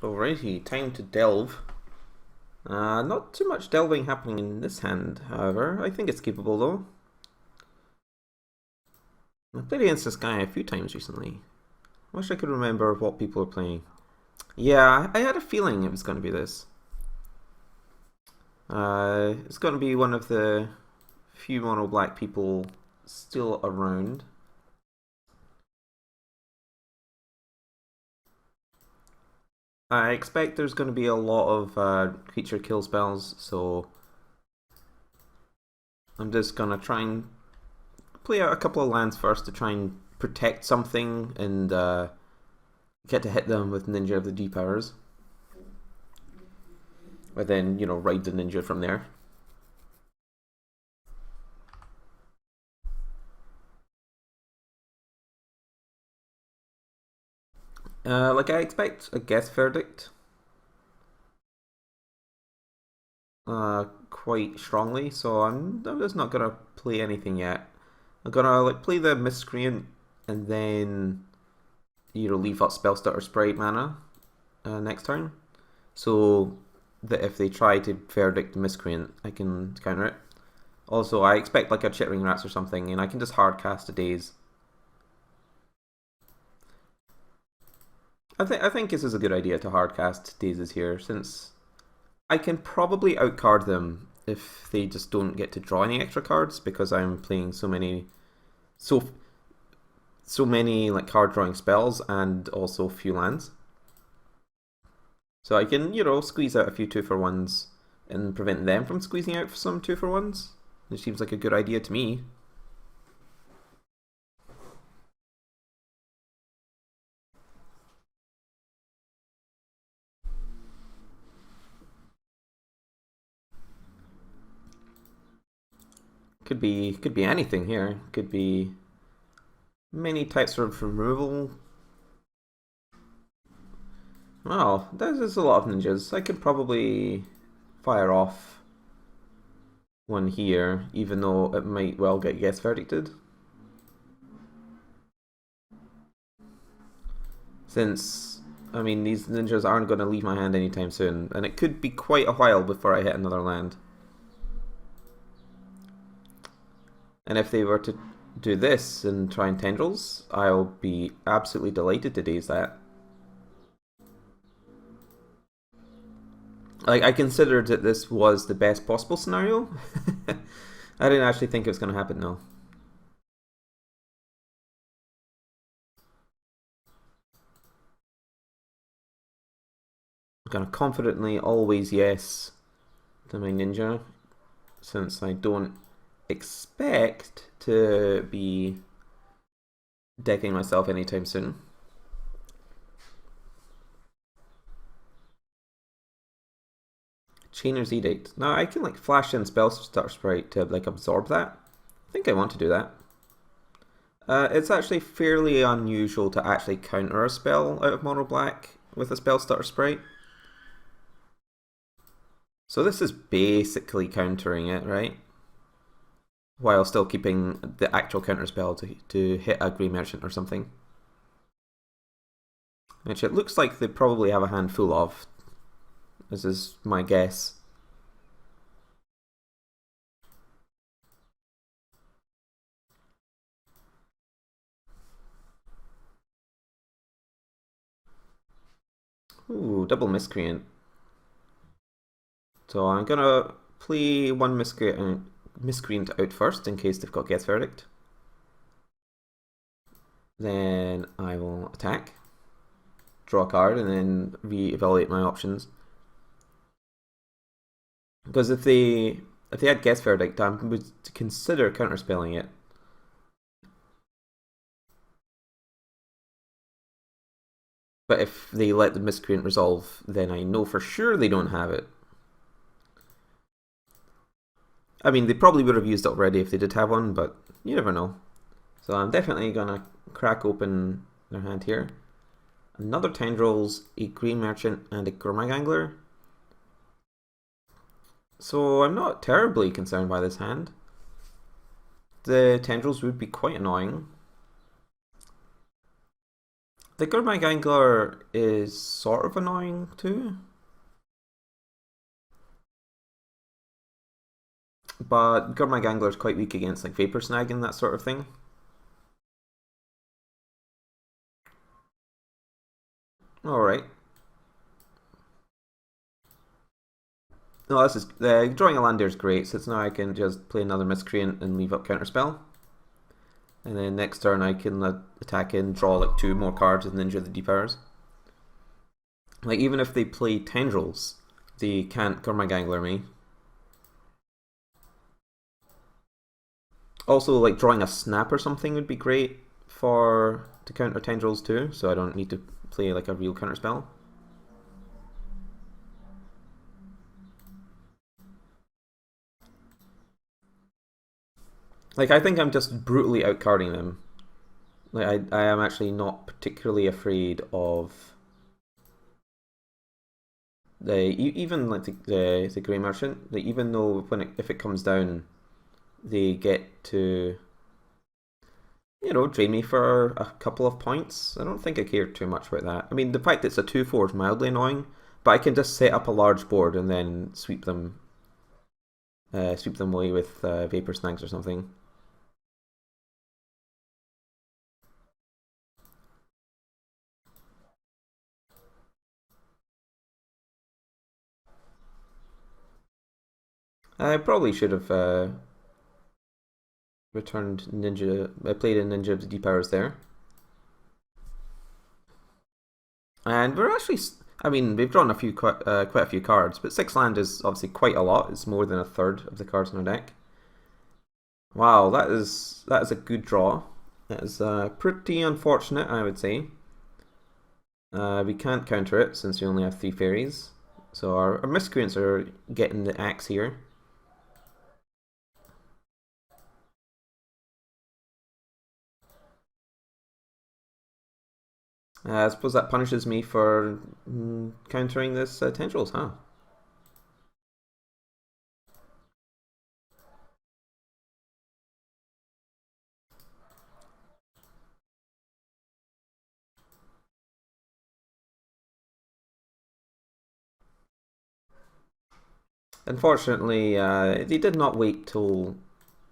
Alrighty, time to delve. Not too much delving happening in this hand, however. I think it's capable though. I played against this guy a few times recently. Wish I could remember what people are playing. Yeah, I had a feeling it was going to be this. It's going to be one of the few mono black people still around. I expect there's going to be a lot of creature kill spells, so I'm just going to try and play out a couple of lands first to try and protect something and get to hit them with Ninja of the G powers. And then, ride the Ninja from there. I expect a guess verdict. Quite strongly, so I'm just not gonna play anything yet. I'm gonna play the Miscreant and then leave up Spellstutter Sprite mana next turn, so that if they try to verdict the Miscreant, I can counter it. Also, I expect like a Chittering Rats or something, and I can just hard cast a Daze. I think this is a good idea to hard cast Dazes here, since I can probably outcard them if they just don't get to draw any extra cards, because I'm playing so many like card drawing spells and also few lands. So I can, squeeze out a few 2-for-1s and prevent them from squeezing out some 2-for-1s. It seems like a good idea to me. Could be anything here. Could be many types of removal. Well, there's a lot of ninjas. I could probably fire off one here, even though it might well get guess verdicted. Since, I mean, these ninjas aren't going to leave my hand anytime soon, and it could be quite a while before I hit another land. And if they were to do this and try and tendrils, I'll be absolutely delighted to daze that. Like, I considered that this was the best possible scenario. I didn't actually think it was going to happen, no. I'm going to confidently always yes to my ninja, since I don't expect to be decking myself anytime soon. Chainer's Edict. Now I can flash in Spellstutter Sprite to absorb that. I think I want to do that. It's actually fairly unusual to actually counter a spell out of mono black with a Spellstutter Sprite. So this is basically countering it, right? While still keeping the actual counter spell to hit a Grey Merchant or something. Which it looks like they probably have a handful of. This is my guess. Ooh, double Miscreant. So I'm gonna play one Miscreant out first in case they've got Guess Verdict. Then I will attack, draw a card, and then re-evaluate my options. Because if they had Guess Verdict, I would consider counterspelling it. But if they let the Miscreant resolve, then I know for sure they don't have it. I mean, they probably would have used it already if they did have one, but you never know. So I'm definitely gonna crack open their hand here. Another Tendrils, a Grey Merchant, and a Gurmag Angler. So I'm not terribly concerned by this hand. The Tendrils would be quite annoying. The Gurmag Angler is sort of annoying too. But Gurmag Angler is quite weak against like Vapor Snag and that sort of thing. Alright. No, this is drawing a land there is great, so now I can just play another Miscreant and leave up Counterspell. And then next turn I can attack in, draw like 2 more cards and Ninja the Depowers. Like even if they play Tendrils, they can't Gurmag Angler me. Also, like drawing a Snap or something would be great to counter Tendrils too, so I don't need to play like a real Counterspell. Like, I think I'm just brutally outcarding them. Like, I am actually not particularly afraid of even like the Grey Merchant. Like, even though if it comes down, they get to drain me for a couple of points. I don't think I care too much about that. I mean, the fact that it's a 2/4 is mildly annoying, but I can just set up a large board and then sweep them away with Vapor Snags or something. I probably should have returned Ninja. I played a Ninja of the Depowers there. And we're actually, I mean, we've drawn quite a few cards, but 6 land is obviously quite a lot. It's more than a third of the cards in our deck. Wow, that is a good draw. That is pretty unfortunate, I would say. We can't counter it since we only have 3 fairies. So our Miscreants are getting the axe here. I suppose that punishes me for countering this Tendrils, huh? Unfortunately, they did not wait till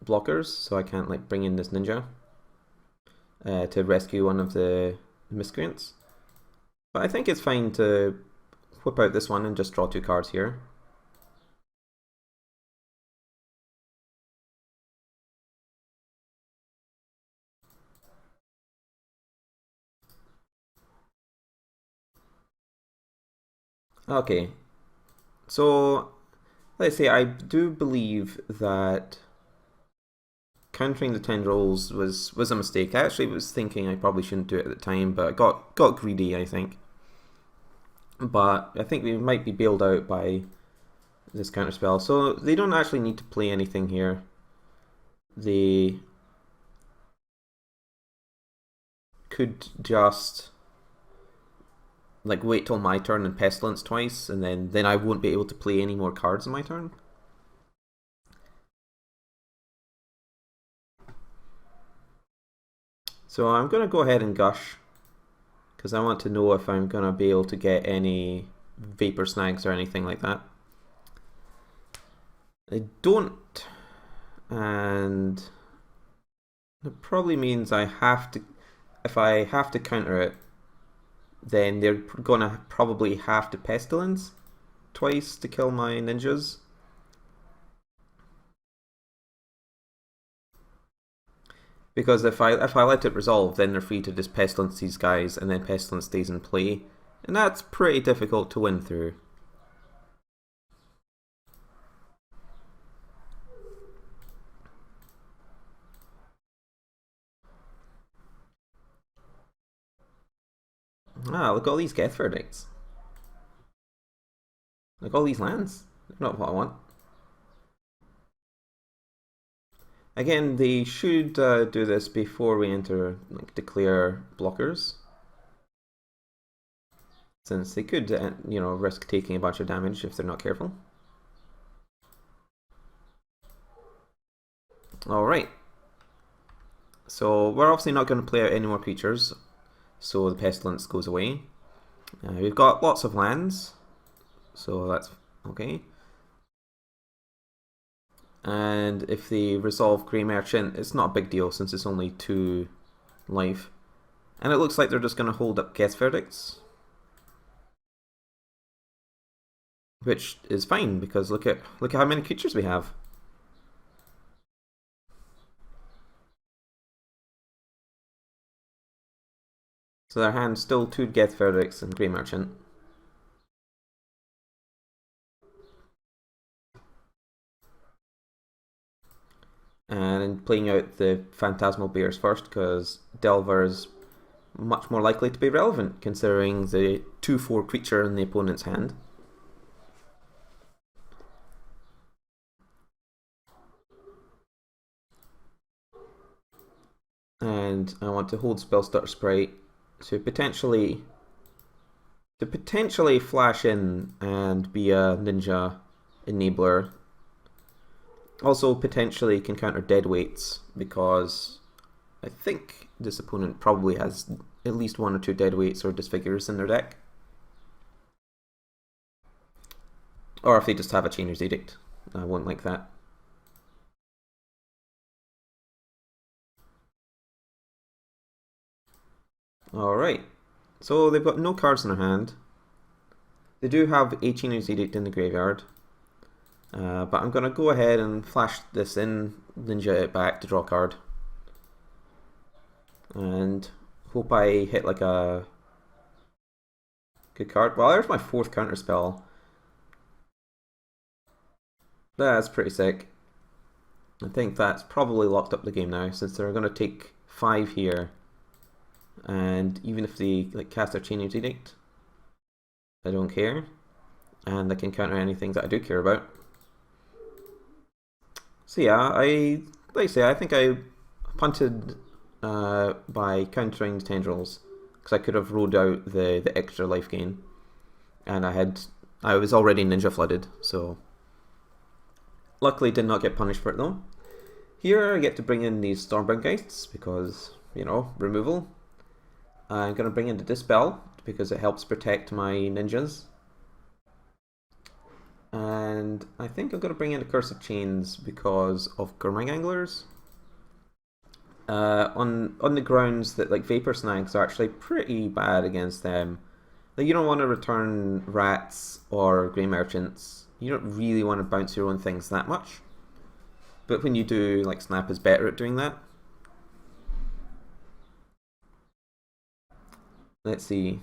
blockers, so I can't like bring in this Ninja to rescue one of the Miscreants. But I think it's fine to whip out this one and just draw 2 cards here. Okay, so let's say I do believe that countering the Tendrils was a mistake. I actually was thinking I probably shouldn't do it at the time, but I got greedy, I think. But I think we might be bailed out by this counterspell. So they don't actually need to play anything here. They could just like wait till my turn and Pestilence twice, and then I won't be able to play any more cards in my turn. So I'm going to go ahead and Gush, because I want to know if I'm going to be able to get any Vapor Snags or anything like that. I don't, and it probably means I have to, if I have to counter it, then they're going to probably have to Pestilence twice to kill my ninjas. Because if I let it resolve, then they're free to just Pestilence these guys, and then Pestilence stays in play. And that's pretty difficult to win through. Ah, look at all these Geth Verdicts. Look at all these lands. They're not what I want. Again, they should do this before we enter, like, declare blockers. Since they could, risk taking a bunch of damage if they're not careful. Alright. So we're obviously not going to play out any more creatures. so the Pestilence goes away. We've got lots of lands, so that's okay. And if they resolve Grey Merchant, it's not a big deal since it's only 2 life. And it looks like they're just going to hold up Guess Verdicts, which is fine because look at how many creatures we have. So their hand's still 2 Guess Verdicts and Grey Merchant. And playing out the Phantasmal Bears first because Delver is much more likely to be relevant considering the 2/4 creature in the opponent's hand. And I want to hold Spellstutter Sprite to potentially flash in and be a ninja enabler. Also potentially can counter deadweights because I think this opponent probably has at least 1 or 2 deadweights or disfigures in their deck. Or if they just have a Chainer's Edict. I won't like that. Alright, so they've got no cards in their hand. They do have a Chainer's Edict in the graveyard. But I'm going to go ahead and flash this in, ninja it back to draw a card. And hope I hit like a good card. Well, there's my 4th counter spell. That's pretty sick. I think that's probably locked up the game now since they're going to take 5 here. And even if they like cast their Chainer's Edict, I don't care. And I can counter anything that I do care about. So yeah, I think I punted by countering the Tendrils because I could have ruled out the extra life gain, and I was already ninja flooded, so luckily did not get punished for it though. Here I get to bring in these Stormbound Geists because, you know, removal. I'm going to bring in the Dispel because it helps protect my ninjas. And I think I'm going to bring in the Curse of Chains because of Gurmag Anglers. On the grounds that like Vapor Snags are actually pretty bad against them. Like you don't want to return Rats or Grey Merchants. You don't really want to bounce your own things that much. But when you do, like Snap is better at doing that. Let's see.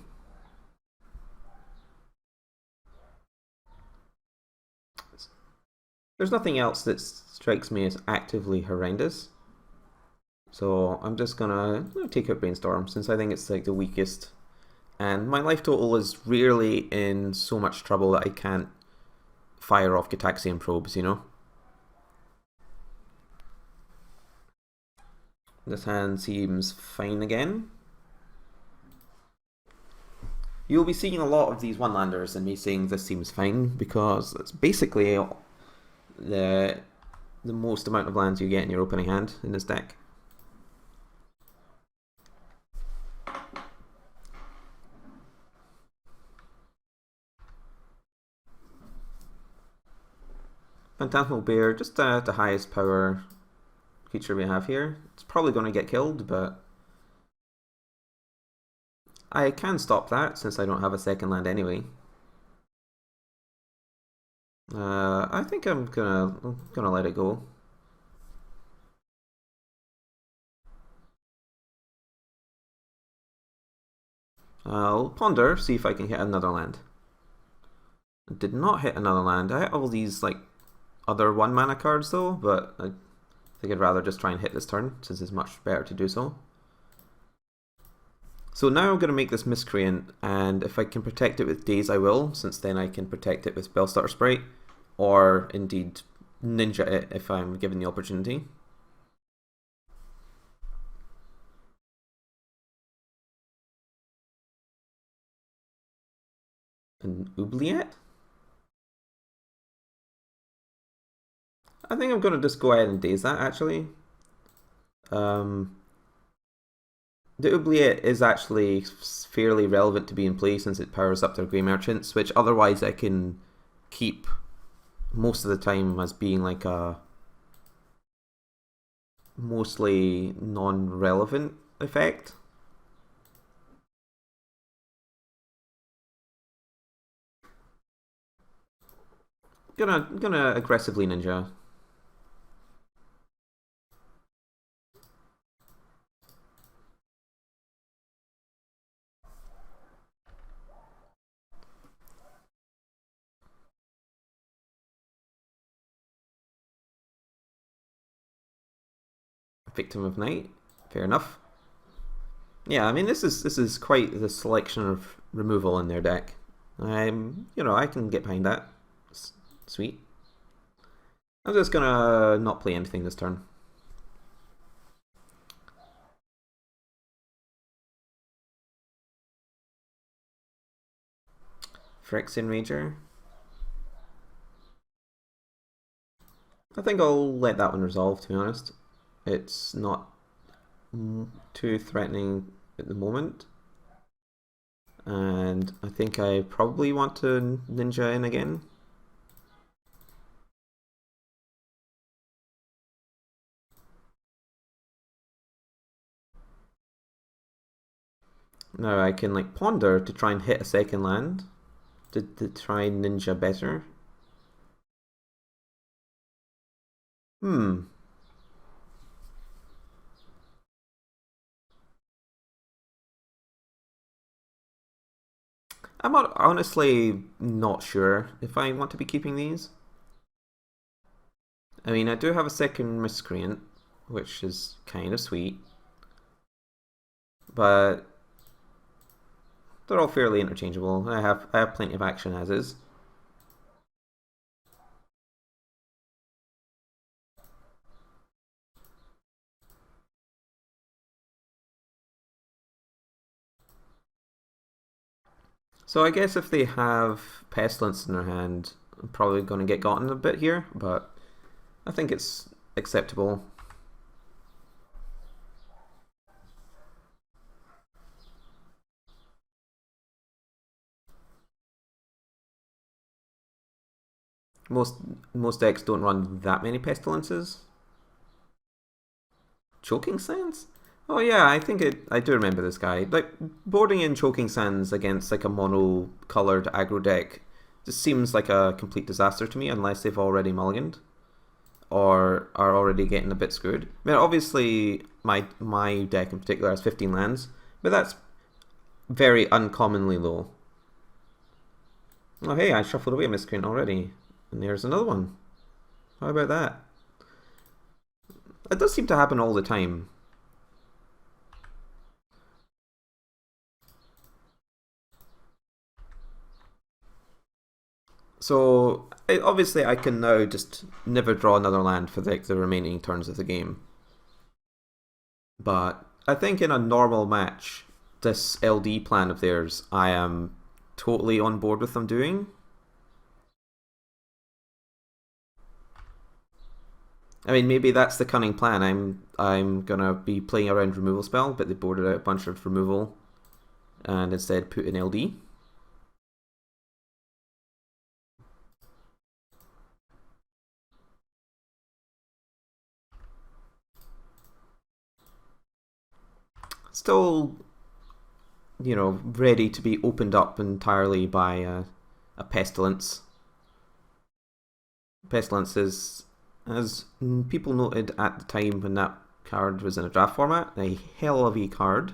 There's nothing else that strikes me as actively horrendous. So I'm just gonna take out Brainstorm since I think it's like the weakest. And my life total is really in so much trouble that I can't fire off Gitaxian Probes, you know? This hand seems fine again. You'll be seeing a lot of these one-landers and me saying this seems fine because it's basically the most amount of lands you get in your opening hand in this deck. Phantasmal Bear, just the highest power creature we have here. It's probably going to get killed, but I can stop that since I don't have a second land anyway. I think I'm gonna let it go. I'll ponder, see if I can hit another land. I did not hit another land. I hit all these like other 1 mana cards though, but I think I'd rather just try and hit this turn since it's much better to do so. So now I'm going to make this Miscreant, and if I can protect it with Daze I will, since then I can protect it with Spellstutter Sprite, or indeed ninja it if I'm given the opportunity. An Oubliette? I think I'm going to just go ahead and Daze that actually. The oubliette is actually fairly relevant to be in play since it powers up their Grey Merchants, which otherwise I can keep most of the time as being like a mostly non-relevant effect. Gonna aggressively ninja. Victim of Night. Fair enough. Yeah, I mean this is quite the selection of removal in their deck. I can get behind that. Sweet. I'm just gonna not play anything this turn. Phyrexian Rager. I think I'll let that one resolve, to be honest. It's not too threatening at the moment. And I think I probably want to ninja in again. Now I can like ponder to try and hit a second land to try and ninja better. Hmm. I'm honestly not sure if I want to be keeping these. I mean, I do have a second Miscreant, which is kind of sweet, but they're all fairly interchangeable. I have plenty of action as is. So I guess if they have Pestilence in their hand, I'm probably going to get gotten a bit here, but I think it's acceptable. Most decks don't run that many Pestilences. Choking Sands? Oh yeah, I do remember this guy. Like boarding in Choking Sands against like a mono-colored aggro deck just seems like a complete disaster to me unless they've already mulliganed or are already getting a bit screwed. I mean, obviously my deck in particular has 15 lands, but that's very uncommonly low. Oh hey, I shuffled away a Miscreant already, and there's another one. How about that? It does seem to happen all the time. So obviously I can now just never draw another land for the remaining turns of the game. But I think in a normal match, this LD plan of theirs, I am totally on board with them doing. I mean, maybe that's the cunning plan. I'm gonna be playing around removal spell, but they boarded out a bunch of removal and instead put in LD. Still, ready to be opened up entirely by a pestilence. Pestilence is, as people noted at the time when that card was in a draft format, a hell of a card.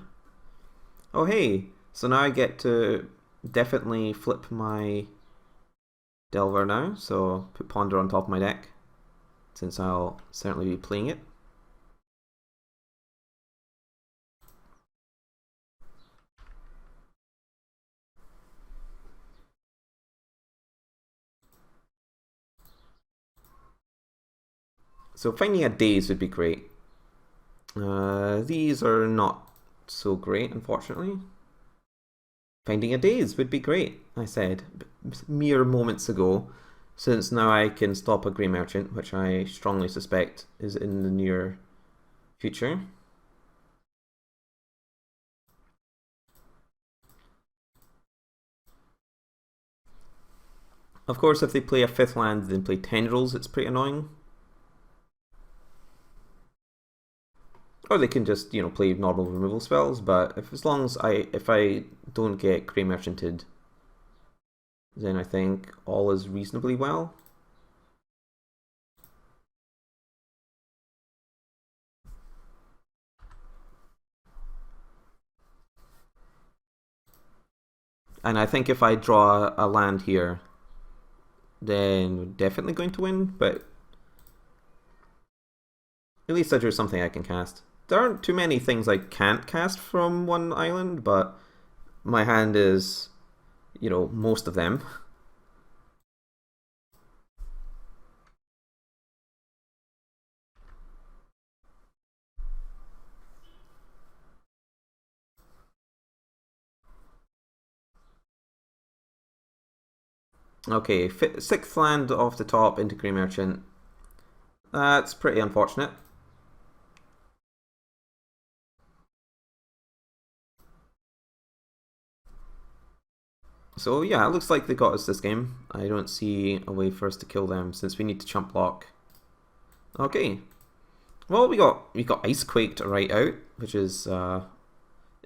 Oh hey, so now I get to definitely flip my Delver now, so put Ponder on top of my deck, since I'll certainly be playing it. So finding a Daze would be great. These are not so great, unfortunately. Finding a Daze would be great, I said mere moments ago, since now I can stop a Grey Merchant, which I strongly suspect is in the near future. Of course, if they play a 5th land, then play Tendrils, it's pretty annoying. Or they can just, play normal removal spells, but as long as if I don't get Grey Merchanted, then I think all is reasonably well. And I think if I draw a land here, then we're definitely going to win, but at least I drew something I can cast. There aren't too many things I can't cast from one island, but my hand is, most of them. Okay, 6th land off the top into Grey Merchant. That's pretty unfortunate. So yeah, it looks like they got us this game. I don't see a way for us to kill them since we need to chump block. Okay. Well, we got Ice Quaked right out, which is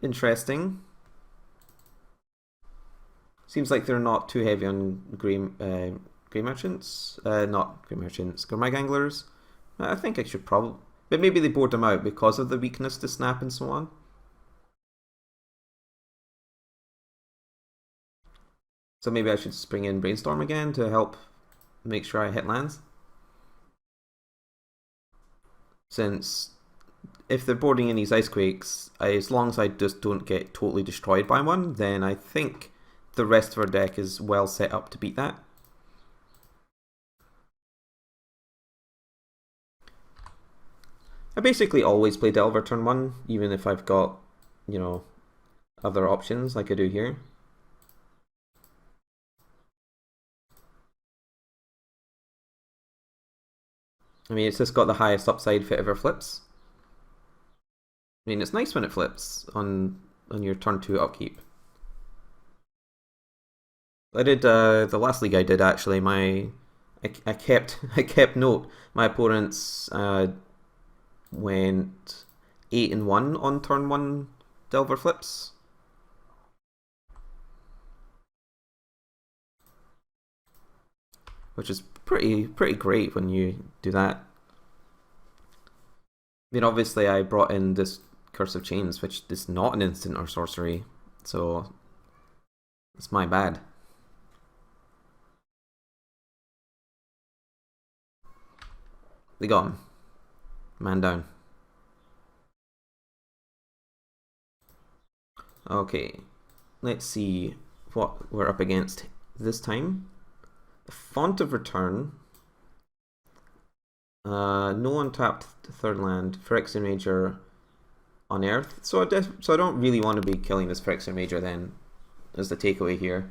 interesting. Seems like they're not too heavy on Grey Merchants. Not Grey Merchants, Gurmag Anglers. I think I should probably... But maybe they bored them out because of the weakness to Snap and so on. So maybe I should just bring in Brainstorm again to help make sure I hit lands. Since if they're boarding in these Ice Quakes, as long as I just don't get totally destroyed by one, then I think the rest of our deck is well set up to beat that. I basically always play Delver turn 1, even if I've got, other options like I do here. I mean, it's just got the highest upside if it ever flips. I mean, it's nice when it flips on your turn 2 upkeep. I did the last league I did actually. I kept note. My opponents went 8-1 on turn 1 Delver flips. Which is pretty great when you do that. I mean, obviously I brought in this Curse of Chains, which is not an instant or sorcery, so it's my bad. They got him. Man down. Okay, let's see what we're up against this time. Font of Return. No untapped 3rd land. Phyrexian Major Unearth. So I don't really want to be killing this Phyrexian Major then, as the takeaway here.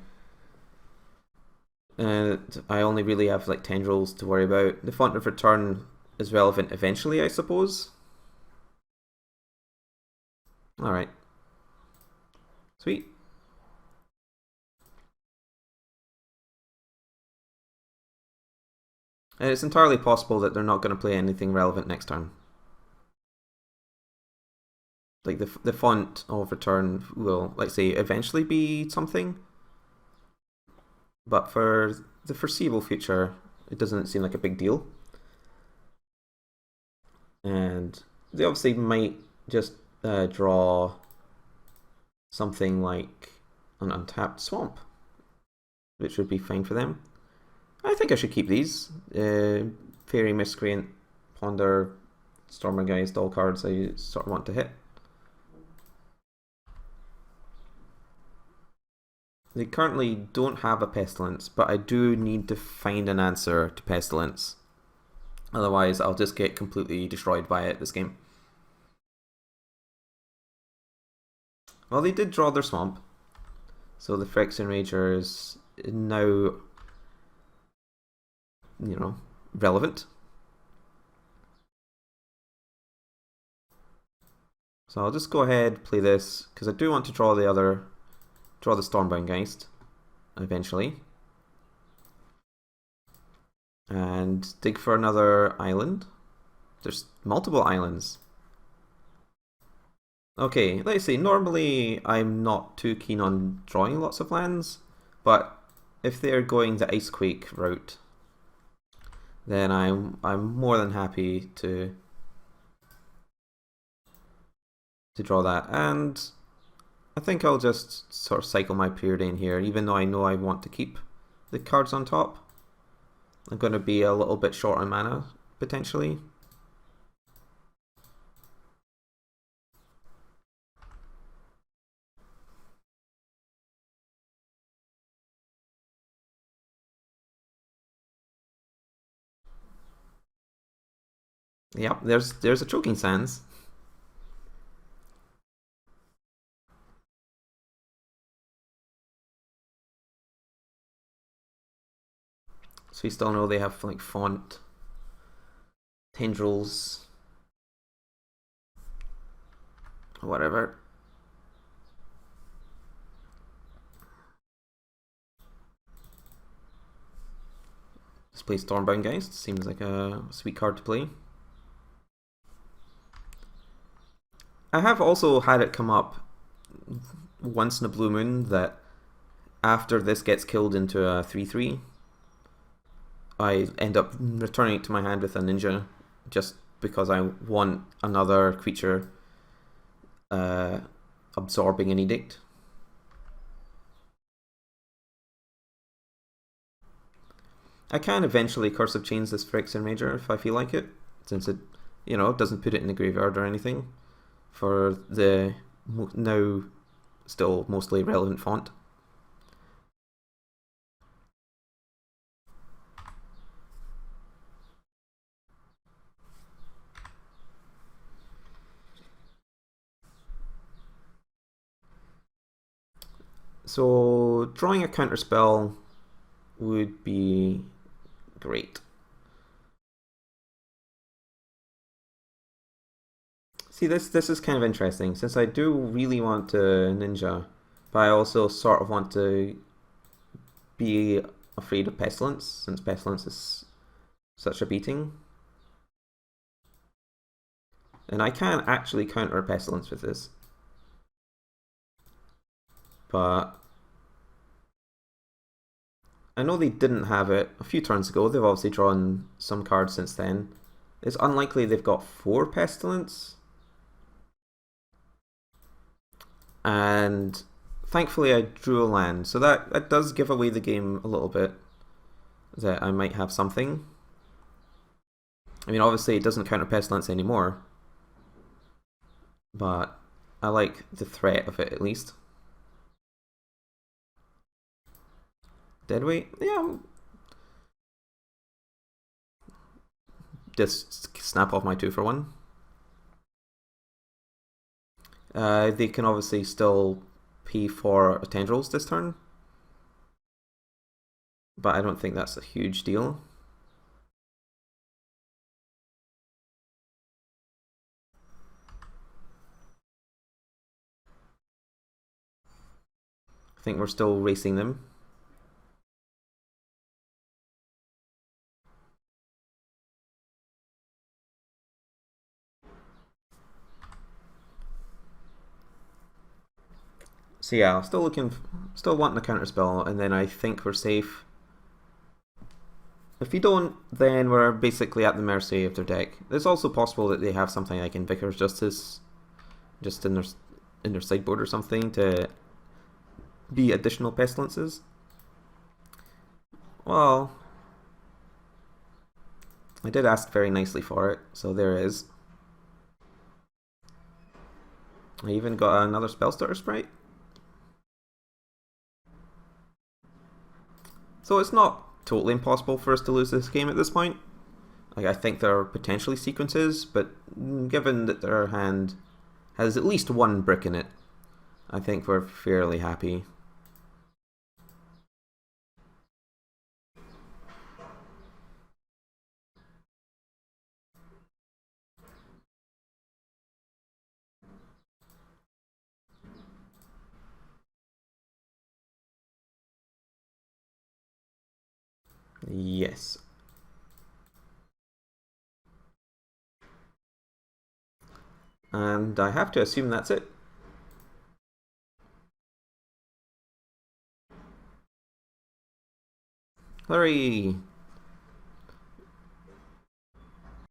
And I only really have like Tendrils to worry about. The Font of Return is relevant eventually, I suppose. Alright. Sweet. And it's entirely possible that they're not going to play anything relevant next turn. Like the Font of Return will, like say, eventually be something. But for the foreseeable future, it doesn't seem like a big deal. And they obviously might just draw something like an untapped Swamp, which would be fine for them. I think I should keep these. Fairy, Miscreant, Ponder, Stormergeist, all cards I sort of want to hit. They currently don't have a Pestilence, but I do need to find an answer to Pestilence. Otherwise, I'll just get completely destroyed by it this game. Well, they did draw their Swamp. So the Phyrexian Rager is now, relevant. So I'll just go ahead, play this, because I do want to draw the Stormbound Geist eventually. And dig for another island. There's multiple islands. Okay, let's see. Normally, I'm not too keen on drawing lots of lands, but if they're going the Icequake route, then I'm more than happy to draw that. And I think I'll just sort of cycle my Preordain here, even though I know I want to keep the cards on top. I'm going to be a little bit short on mana, potentially. Yep, there's a Choking Sands. So you still know they have like font, tendrils, whatever. Just play Stormbound Geist. Seems like a sweet card to play. I have also had it come up once in a blue moon that after this gets killed into a 3/3, I end up returning it to my hand with a ninja just because I want another creature absorbing an edict. I can eventually Curse of Chains this Phyrexian Major if I feel like it, since it, doesn't put it in the graveyard or anything for the now still mostly relevant font. So drawing a counter spell would be great. See, this is kind of interesting, since I do really want to ninja, but I also sort of want to be afraid of Pestilence, since Pestilence is such a beating. And I can actually counter Pestilence with this. But I know they didn't have it a few turns ago. They've obviously drawn some cards since then. It's unlikely they've got 4 Pestilence. And thankfully I drew a land, so that does give away the game a little bit, that I might have something. I mean, obviously it doesn't counter Pestilence anymore, but I like the threat of it at least. Deadweight? Yeah. Just snap off my 2-for-1. They can obviously still pay for Tendrils this turn, but I don't think that's a huge deal. I think we're still racing them. So yeah, still wanting a counter spell, and then I think we're safe. If you don't, then we're basically at the mercy of their deck. It's also possible that they have something like in Vicar's Justice, just in their sideboard or something to be additional pestilences. Well, I did ask very nicely for it, so there is. I even got another Spellstarter Sprite. So it's not totally impossible for us to lose this game at this point. Like, I think there are potentially sequences, but given that their hand has at least 1 brick in it, I think we're fairly happy. Yes. And I have to assume that's it. Hurry!